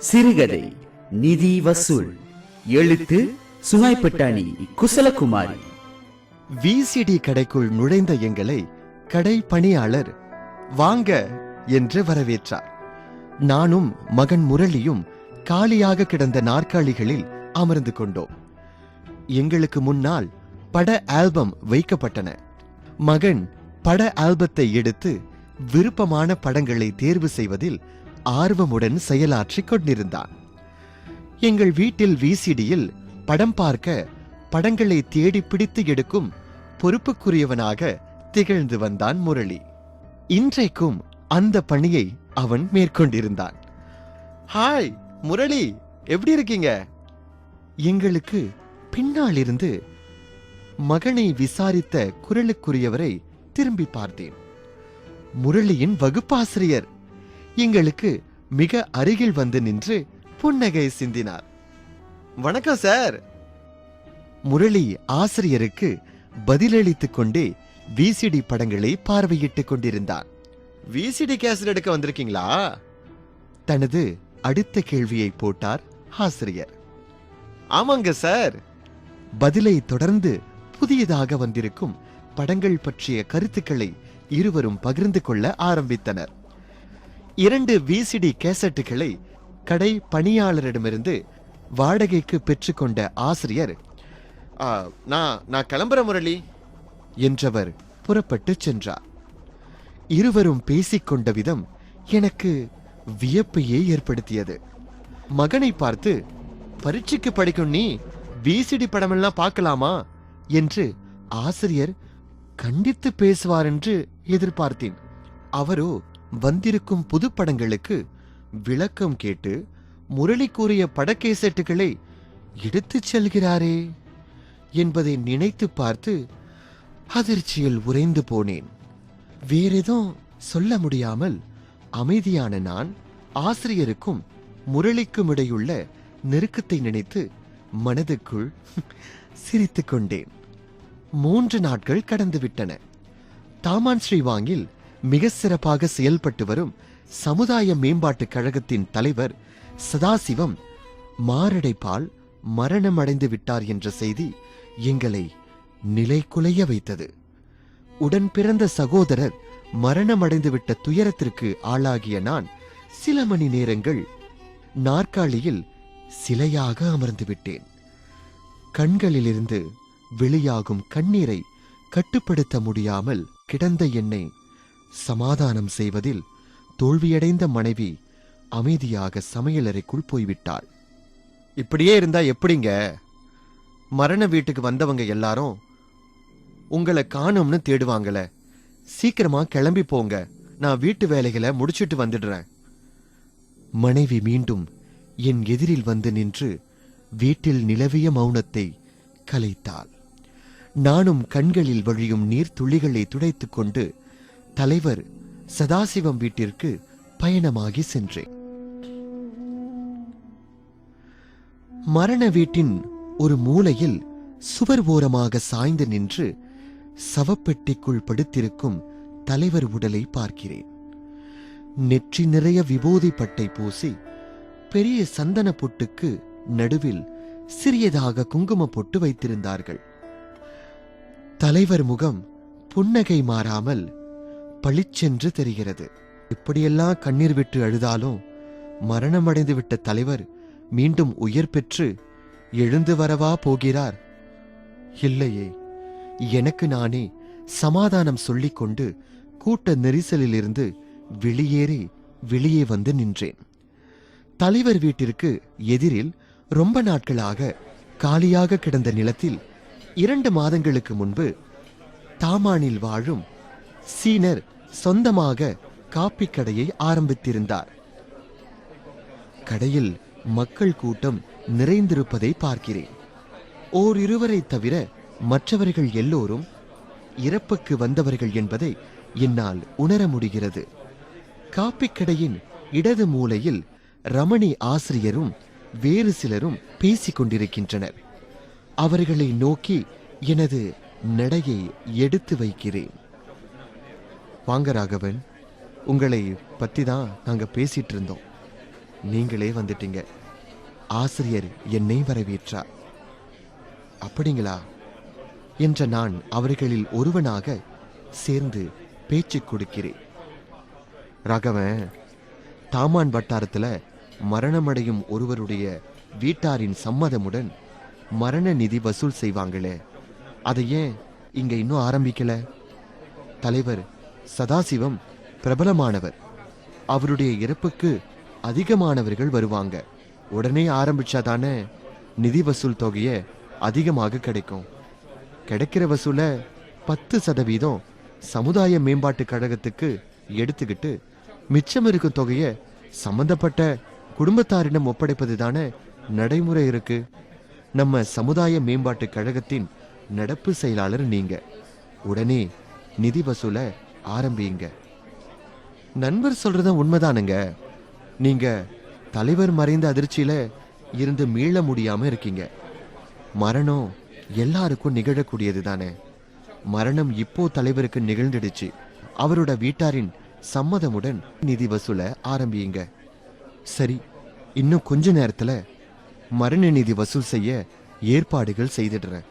சிறுகதை நிதி வசூல். எழுத்து சுங்காய்பட்டாணி குசலகுமாரி. விசிடி கடைக்குள் நுழைந்த எங்களை கடை பணியாளர் வாங்க என்று வரவேற்றார். நானும் மகன் முரளியும் காலியாக கிடந்த நாற்காலிகளில் அமர்ந்து கொண்டோம். எங்களுக்கு முன்னால் பட ஆல்பம் வைக்கப்பட்டன. மகன் பட ஆல்பத்தை எடுத்து விருப்பமான படங்களை தேர்வு செய்வதில் ஆர்வமுடன் செயலாற்றிக் கொண்டிருந்தான். எங்கள் வீட்டில் விசிடியில் படம் பார்க்க படங்களை தேடி பிடித்து எடுக்கும் பொறுப்புக்குரியவனாக திகழ்ந்து வந்தான் முரளி. இன்றைக்கும் அந்த பணியை அவன் மேற்கொண்டிருந்தான். ஹாய் முரளி, எப்படி இருக்கீங்க? எங்களுக்கு பின்னாலிருந்து மகனை விசாரித்த குரலுக்குரியவரை திரும்பி பார்த்தேன். முரளியின் வகுப்பாசிரியர் எங்களுக்கு மிக அருகில் வந்து நின்று புன்னகை சிந்தினார். வணக்கம் சார். முரளி ஆசிரியருக்கு பதிலளித்துக் கொண்டே விசிடி படங்களை பார்வையிட்டுக் கொண்டிருந்தான். விசிடி கேசட் எடுக்க வந்திருக்கீங்களா? தனது அடுத்த கேள்வியை போட்டார் ஆசிரியர். ஆமாங்க சார். பதிலை தொடர்ந்து புதியதாக வந்திருக்கும் படங்கள் பற்றிய கருத்துக்களை இருவரும் பகிர்ந்து கொள்ள ஆரம்பித்தனர். 2 விசிடி கேசட்டுகளை கடை பணியாளரிடமிருந்து வாடகைக்கு பெற்றுக்கொண்ட ஆசிரியர், நான் கிளம்புற முரளி என்றவர் புறப்பட்டு சென்றார். இருவரும் பேசிக்கொண்ட விதம் எனக்கு வியப்பையே ஏற்படுத்தியது. மகனை பார்த்து, பரீட்சைக்கு படிக்கும் நீ விசிடி படமெல்லாம் பார்க்கலாமா என்று ஆசிரியர் கண்டித்து பேசுவார் என்று எதிர்பார்த்தேன். அவரோ வந்திருக்கும் புது படங்களுக்கு விளக்கம் கேட்டு முரளி கூறிய படக்கேசட்டுகளை எடுத்துச் செல்கிறாரே என்பதை நினைத்து பார்த்து அதிர்ச்சியில் உறைந்து போனேன். வேறெதும் சொல்ல முடியாமல் அமைதியான நான் ஆசிரியருக்கும் முரளிக்கும் இடையுள்ள நெருக்கத்தை நினைத்து மனதுக்குள் சிரித்துக் கொண்டேன். 3 நாட்கள் கடந்துவிட்டன. தாமான் ஸ்ரீவாங்கில் மிக சிறப்பாக செயல்பட்டு வரும் சமுதாய மேம்பாட்டுக் கழகத்தின் தலைவர் சதாசிவம் மாரடைப்பால் மரணம் அடைந்து விட்டார் என்ற செய்தி எங்களை நிலைகுலைய வைத்தது. உடன் பிறந்த சகோதரர் மரணமடைந்துவிட்ட துயரத்திற்கு ஆளாகிய நான் சில மணி நேரங்கள் நாற்காலியில் சிலையாக அமர்ந்து விட்டேன். கண்களிலிருந்து வெளியாகும் கண்ணீரை கட்டுப்படுத்த முடியாமல் கிடந்த என்னை சமாதானம் செய்வதில் தோல்வியடைந்த மனைவி அமைதியாக சமையலறைக்குள் போய்விட்டாள். இப்படியே இருந்தா எப்படிங்க? மரண வீட்டுக்கு வந்தவங்க எல்லாரும் உங்களை காணோம்னு தேடுவாங்கள. சீக்கிரமா கிளம்பி போங்க, நான் வீட்டு வேலைகளை முடிச்சிட்டு வந்துடுறேன். மனைவி மீண்டும் என் எதிரில் வந்து நின்று வீட்டில் நிலவிய மௌனத்தை கலைத்தாள். நானும் கண்களில் வழியும் நீர் துளிகளை துடைத்துக் கொண்டு தலைவர் சதாசிவம் வீட்டிற்கு பயணமாகி சென்றேன். மரண வீட்டின் ஒரு மூலையில் சுவர் ஓரமாக சாய்ந்து நின்று சவப்பெட்டிக்குள் படுத்திருக்கும் தலைவர் உடலை பார்க்கிறேன். நெற்றி நிறைய விபூதி பட்டை பூசி பெரிய சந்தன பொட்டுக்கு நடுவில் சிறியதாக குங்கும பொட்டு வைத்திருந்தார்கள். தலைவர் முகம் புன்னகை மாறாமல் பளிச்சென்று தெரிகிறது. இப்படியெல்லாம் கண்ணீர் விட்டு அழுதாலும் மரணமடைந்து விட்ட தலைவர் மீண்டும் உயிர் பெற்று எழுந்து வரவா போகிறார்? இல்லையே. எனக்கு நானே சமாதானம் சொல்லிக்கொண்டு கூட்ட நெரிசலிலிருந்து வெளியே வந்து நின்றேன். தலைவர் வீட்டிற்கு எதிரில் ரொம்ப நாட்களாக காலியாக கிடந்த நிலத்தில் 2 மாதங்களுக்கு முன்பு தாமானில் வாழும் சீனர் சொந்தமாக காப்பி கடையை ஆரம்பித்திருந்தார். கடையில் மக்கள் கூட்டம் நிறைந்திருப்பதை பார்க்கிறேன். ஓரிருவரை தவிர மற்றவர்கள் எல்லோரும் இறப்புக்கு வந்தவர்கள் என்பதை என்னால் உணர முடிகிறது. காப்பி கடையின் இடது மூலையில் ரமணி ஆசிரியரும் வேறு சிலரும் பேசிக் கொண்டிருக்கின்றனர். அவர்களை நோக்கி எனது நடையை எடுத்து வைக்கிறேன். வாங்க ராகவன், உங்களை பத்தி தான் நாங்க பேசிட்டு இருந்தோம். நீங்களே வந்துட்டீங்க. ஆசிரியர் என்னை வரவேற்றார். அப்படிங்களா என்ற நான் அவர்களில் ஒருவனாக சேர்ந்து பேச்சு கொடுக்கிறேன். ராகவன், தாமான் வட்டாரத்துல மரணமடையும் ஒருவருடைய வீட்டாரின் சம்மதமுடன் மரண நிதி வசூல் செய்வாங்களே, அதை ஏன் இங்க இன்னும் ஆரம்பிக்கல? தலைவர் சதாசிவம் பிரபலமானவர். அவருடைய இறப்புக்கு அதிகமானவர்கள் வருவாங்க. உடனே ஆரம்பிச்சாதானே நிதி வசூல் தொகைய அதிகமாக கிடைக்கும். கிடைக்கிற வசூல 10% சமுதாய மேம்பாட்டு கழகத்துக்கு எடுத்துக்கிட்டு மிச்சம் இருக்கும் தொகைய சம்பந்தப்பட்ட குடும்பத்தாரிடம் ஒப்படைப்பது தானே நடைமுறை இருக்கு. நம்ம சமுதாய மேம்பாட்டு கழகத்தின் நடப்பு செயலாளர் நீங்க. உடனே நிதி வசூல ஆரம்பிங்க. நண்பர் சொல்றத உண்மைதானுங்க. நீங்க தலைவர் மறைந்த அதிர்ச்சியில இருந்து மீள முடியாம இருக்கீங்க. மரணம் எல்லாருக்கும் நிகழக்கூடியது தானே. மரணம் இப்போ தலைவருக்கு நிகழ்ந்துடுச்சு. அவரோட வீட்டாரின் சம்மதமுடன் நிதி வசூல ஆரம்பியுங்க. சரி, இன்னும் கொஞ்ச நேரத்துல மரண நிதி வசூல் செய்ய ஏற்பாடுகள் செய்திடுறேன்.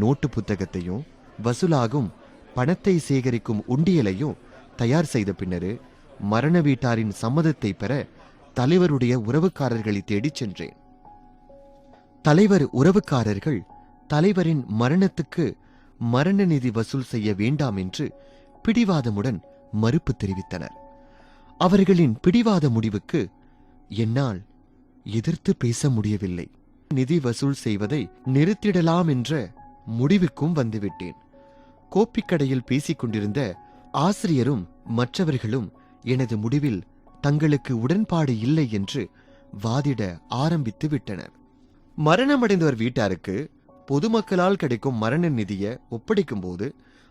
நோட்டு புத்தகத்தையும் வசூலாகும் பணத்தை சேகரிக்கும் உண்டியலையும் தயார் செய்த பின்னரு மரண வீட்டாரின் சம்மதத்தை பெற தலைவருடைய உறவுக்காரர்களை தேடிச் சென்றேன். தலைவர் உறவுக்காரர்கள் தலைவரின் மரணத்துக்கு மரண நிதி வசூல் செய்ய வேண்டாம் என்று பிடிவாதமுடன் மறுப்பு தெரிவித்தனர். அவர்களின் பிடிவாத முடிவுக்கு என்னால் எதிர்த்து பேச முடியவில்லை. நிதி வசூல் செய்வதை நிறுத்திடலாம் என்ற முடிவுக்கும் வந்துவிட்டேன். கோப்பிக்கடையில் பேசிக் கொண்டிருந்த ஆசிரியரும் மற்றவர்களும் எனது முடிவில் தங்களுக்கு உடன்பாடு இல்லை என்று வாதிட ஆரம்பித்து விட்டனர். மரணமடைந்தவர் வீட்டாருக்கு பொதுமக்களால் கிடைக்கும் மரண நிதியை ஒப்படைக்கும் போது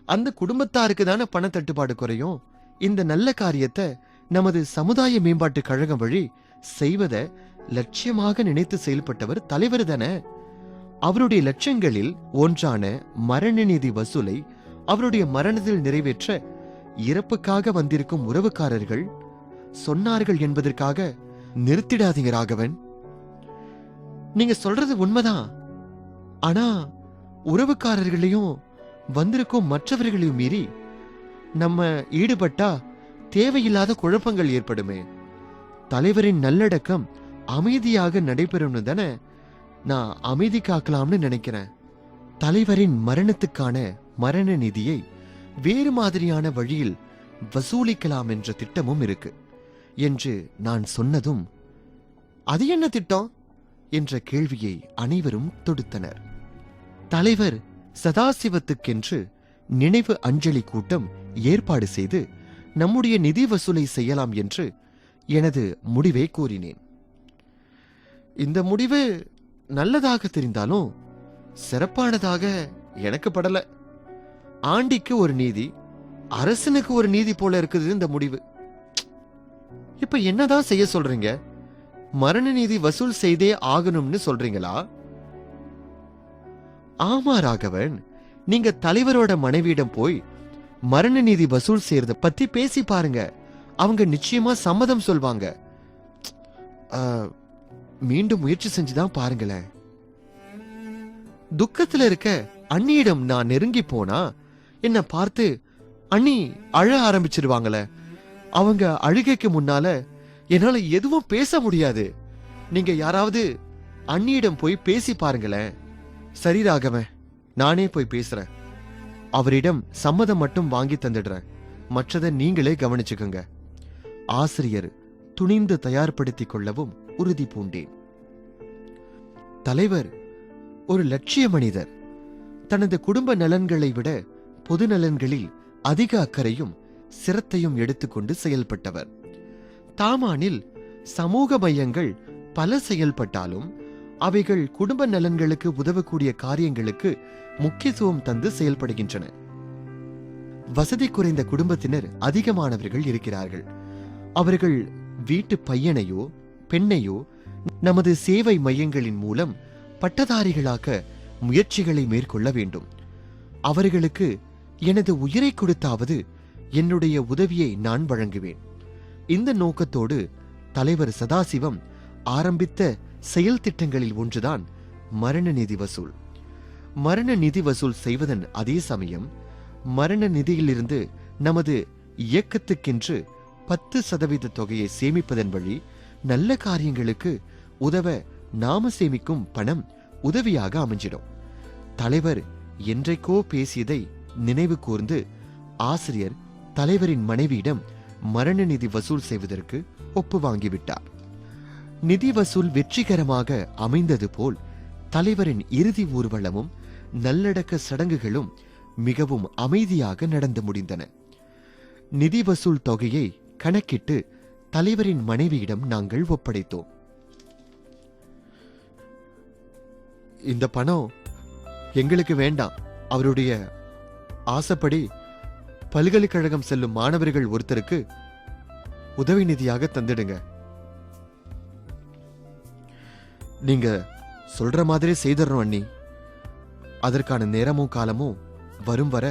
அந்த குடும்பத்தாருக்கு தானே பண தட்டுப்பாடு குறையும். இந்த நல்ல காரியத்தை நமது சமுதாய மேம்பாட்டு கழகம் வழி செய்வதை லட்சியமாக நினைத்து செயல்பட்டவர் தலைவர் தானே. அவருடைய லட்சியங்களில் ஒன்றான மரண நிதி வசூலை அவருடைய மரணத்தில் நிறைவேற்ற இறப்புக்காக வந்திருக்கும் உறவுக்காரர்கள் சொன்னார்கள் என்பதற்காக நிறுத்திடாதீங்க ராகவன். நீங்க சொல்றது உண்மைதான். ஆனா உறவுக்காரர்களையும் வந்திருக்கும் மற்றவர்களையும் மீறி நம்ம ஈடுபட்டா தேவையில்லாத குழப்பங்கள் ஏற்படுமே. தலைவரின் நல்லடக்கம் அமைதியாக நடைபெறும்னு தானே நான் அமைதி காக்கலாம்னு நினைக்கிறேன். தலைவரின் மரணத்துக்கான மரண நிதியை வேறு மாதிரியான வழியில் வசூலிக்கலாம் என்ற திட்டமும் இருக்கு என்று நான் சொன்னதும், அது என்ன திட்டம் என்ற கேள்வியை அனைவரும் தொடுத்தனர். தலைவர் சதாசிவத்துக்கென்று நினைவு அஞ்சலி கூட்டம் ஏற்பாடு செய்து நம்முடைய நிதி வசூலை செய்யலாம் என்று எனது முடிவை கூறினேன். இந்த முடிவு நல்லதாக தெரிந்தாலும் சிறப்பானதாக எனக்கு படல. ஆண்டிக்கு ஒரு நீதி, அரசனுக்கு ஒரு நீதி போல இருக்குது இந்த முடிவு. இப்ப என்னதான் செய்ய சொல்றீங்க? மரண நீதி வசூல் செய்தே ஆகணும்னு சொல்றீங்களா? ஆமா ராகவன், நீங்க தலைவரோட மனைவியிடம் போய் மரண நீதி வசூல் செய்யறத பத்தி பேசி பாருங்க. அவங்க நிச்சயமா சம்மதம் சொல்வாங்க. மீண்டும் முயற்சி செஞ்சுதான் பாருங்களேன். துக்கத்துல இருக்க அண்ணியிடம் நான் நெருங்கி போனா என்ன பார்த்து அண்ணி அழ ஆரம்பிச்சிருவாங்களே. அவங்க அழுகைக்கு முன்னால என்னால எதுவும் பேச முடியாது. நீங்க யாராவது அண்ணியிடம் போய் பேசி பாருங்களேன். சரி ராகவன், நானே போய் பேசுறேன். அவரிடம் சம்மதம் மட்டும் வாங்கி தந்துடுறேன். மற்றதை நீங்களே கவனிச்சுக்கோங்க. ஆசிரியர் துணிந்து தயார்படுத்திக் கொள்ளவும் உறுதி பூண்டேன். தலைவர் ஒரு லட்சிய மனிதர். தனது குடும்ப நலன்களை விட பொது நலன்களில் அதிக அக்கறையும் சிரத்தையும் எடுத்துக்கொண்டு செயல்பட்டவர். தாமானில் சமூக மையங்கள் பல செயல்பட்டாலும் அவைகள் குடும்ப நலன்களுக்கு உதவக்கூடிய காரியங்களுக்கு முக்கியத்துவம் தந்து செயல்படுகின்றன. வசதி குறைந்த குடும்பத்தினர் அதிகமானவர்கள் இருக்கிறார்கள். அவர்கள் வீட்டு பையனையோ பெண்ணையோ நமது சேவை மையங்களின் மூலம் பட்டதாரிகளாக்க முயற்சிகளை மேற்கொள்ள வேண்டும். அவர்களுக்கு எனது உயிரை கொடுத்தாவது என்னுடைய உதவியை நான் வழங்குவேன். இந்த நோக்கத்தோடு தலைவர் சதாசிவம் ஆரம்பித்த செயல் திட்டங்களில் ஒன்றுதான் மரண நிதி வசூல். மரண நிதி வசூல் செய்வதன் அதே சமயம் மரண நிதியிலிருந்து நமது இயக்கத்துக்கென்று 10% தொகையை சேமிப்பதன் வழி நல்ல காரியங்களுக்கு உதவ நாம சேமிக்கும் பணம் உதவியாக அமைஞ்சிடும். தலைவர் என்றைக்கோ பேசியதை நினைவு கூர்ந்து ஆசிரியர் தலைவரின் மனைவியிடம் மரண நிதி வசூல் செய்வதற்கு ஒப்பு வாங்கிவிட்டார். நிதி வசூல் வெற்றிகரமாக அமைந்தது போல் தலைவரின் இறுதி ஊர்வலமும் நல்லடக்க சடங்குகளும் மிகவும் அமைதியாக நடந்து முடிந்தன. நிதி வசூல் தொகையை கணக்கிட்டு தலைவரின் மனைவியிடம் நாங்கள் ஒப்படைத்தோம். இந்த பணம் எங்களுக்கு வேண்டாம். அவருடைய ஆசைப்படி பல்கலைக்கழகம் செல்லும் மாணவர்கள் ஒருத்தருக்கு உதவி நிதியாக தந்துடுங்க. நீங்க சொல்ற மாதிரி செய்தறோம் அண்ணி. அதற்கான நேரமும் காலமும் வரும் வர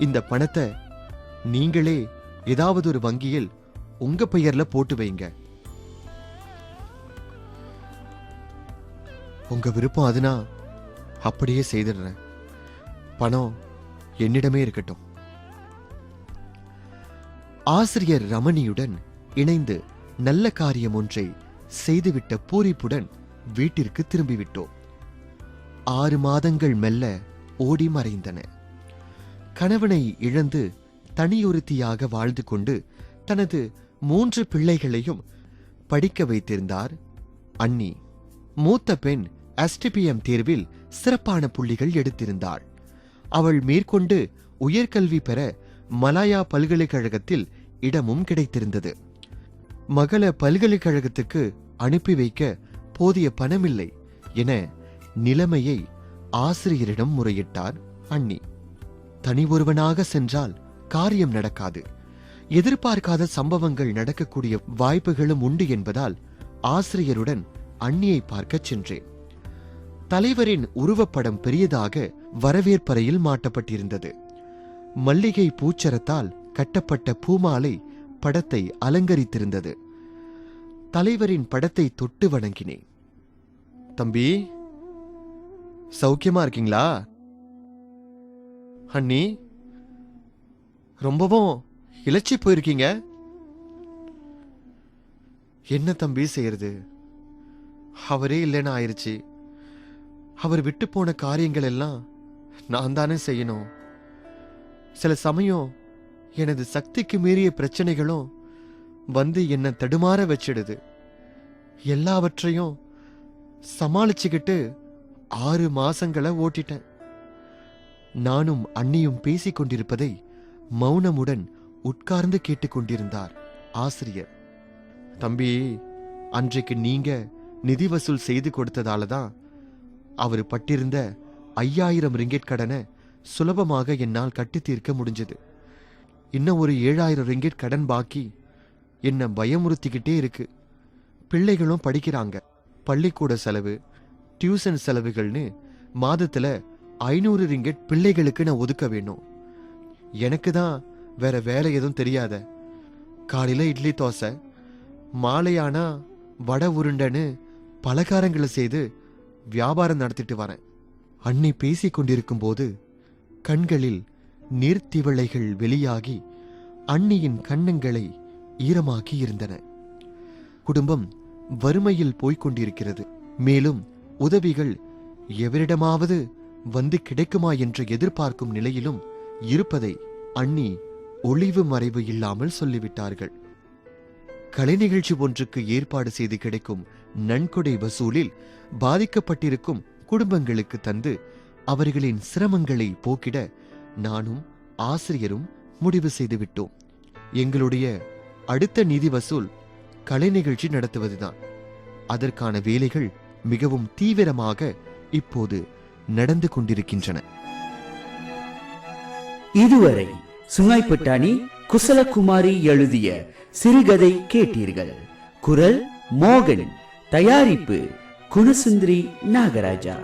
இந்த பணத்தை நீங்களே ஏதாவது ஒரு வங்கியில் உங்க பெயர்ல போட்டு வைங்க. உங்க விருப்பம் அதுனா அப்படியே செய்திடுறேன். பணம் என்னிடமே இருக்கட்டும். ஆசிரியர் ரமணியுடன் இணைந்து நல்ல காரியம் ஒன்றை செய்துவிட்ட பூரிப்புடன் வீட்டிற்கு திரும்பிவிட்டோம். 6 மாதங்கள் மெல்ல ஓடி மறைந்தன. கணவனை இழந்து தனியொருத்தியாக வாழ்ந்து கொண்டு தனது 3 பிள்ளைகளையும் படிக்க வைத்திருந்தார் அண்ணி. மூத்த பெண் STPM தேர்வில் சிறப்பான புள்ளிகள் எடுத்திருந்தாள். அவள் மேற்கொண்டு உயர்கல்வி பெற மலாயா பல்கலைக்கழகத்தில் இடமும் கிடைத்திருந்தது. மகள பல்கலைக்கழகத்துக்கு அனுப்பி வைக்க போதிய பணமில்லை என நிலைமையை ஆசிரியரிடம் முறையிட்டார் அண்ணி. தனி ஒருவனாக சென்றால் காரியம் நடக்காது. எதிர்பார்க்காத சம்பவங்கள் நடக்கக்கூடிய வாய்ப்புகளும் உண்டு என்பதால் ஆசிரியருடன் அண்ணியை பார்க்க சென்றேன். தலைவரின் உருவப்படம் பெரியதாக வரவேற்பறையில் மாட்டப்பட்டிருந்தது. மல்லிகை பூச்சரத்தால் கட்டப்பட்ட பூமாலை படத்தை அலங்கரித்திருந்தது. தலைவரின் படத்தை தொட்டு வணங்கினேன். தம்பி, சௌக்கியமா இருக்கீங்களா? அண்ணி, ரொம்பவும் இளைச்சி போயிருக்கீங்க. என்ன தம்பி செய்யறது? அவரே இல்லைன்னு ஆயிருச்சு. அவர் விட்டு போன காரியங்கள் எல்லாம் நான் தானே செய்யணும். சில சமயம் எனது சக்திக்கு மீறிய பிரச்சனைகளும் வந்து என்ன தடுமாற வச்சிடுது. எல்லாவற்றையும் சமாளிச்சுக்கிட்டு 6 மாசங்களை ஓட்டிட்டேன். நானும் அண்ணியும் பேசிக் கொண்டிருப்பதை மௌனமுடன் உட்கார்ந்து கேட்டுக்கொண்டிருந்தார் ஆசிரியர். தம்பி, அன்றைக்கு நீங்க நிதி வசூல் செய்து கொடுத்ததாலதான் அவர் பட்டிருந்த 5000 ரிங்கெட் கடனை சுலபமாக என்னால் கட்டி தீர்க்க முடிஞ்சது. இன்னும் ஒரு 7000 ரிங்கெட் கடன் பாக்கி என்ன பயமுறுத்திக்கிட்டே இருக்கு. பிள்ளைகளும் படிக்கிறாங்க. பள்ளிக்கூட செலவு, டியூஷன் செலவுகள்னு மாதத்துல 500 ரிங்கெட் பிள்ளைகளுக்கு நான் ஒதுக்க வேணும். எனக்கு தான் வேற வேலை எதுவும் தெரியாத. காலையில இட்லி தோசை, மாலையானா வடை உருண்டன்னு பலகாரங்களை செய்து வியாபாரம் நடத்திட்டு வரேன். அண்ணி பேசிக் கொண்டிருக்கும் போது கண்களில் நீர்த்திவளைகள் வெளியாகி அண்ணியின் கண்ணங்களை ஈரமாக்கி இருந்தன. குடும்பம் வறுமையில் போய்க் கொண்டிருக்கிறது. மேலும் உதவிகள் எவரிடமாவது வந்து கிடைக்குமா என்று எதிர்பார்க்கும் நிலையிலும் இருப்பதை அண்ணி ஒளிவு மறைவு இல்லாமல் சொல்லிவிட்டார்கள். கலை நிகழ்ச்சி ஒன்றுக்கு ஏற்பாடு செய்து கிடைக்கும் நன்கொடை வசூலில் பாதிக்கப்பட்டிருக்கும் குடும்பங்களுக்கு தந்து அவர்களின் சிரமங்களை போக்கிட நானும் ஆசிரியரும் முடிவு செய்துவிட்டோம். எங்களுடைய அடுத்த நிதி வசூல் கலை நிகழ்ச்சி நடத்துவதுதான். அதற்கான வேலைகள் மிகவும் தீவிரமாக இப்போது நடந்து கொண்டிருக்கின்றன. இதுவரை சுங்காய்பட்டாணி குசலகுமாரி எழுதிய சிறுகதை கேட்டீர்கள். குரல் மோகன், தயாரிப்பு குணசுந்தரி நாகராஜா.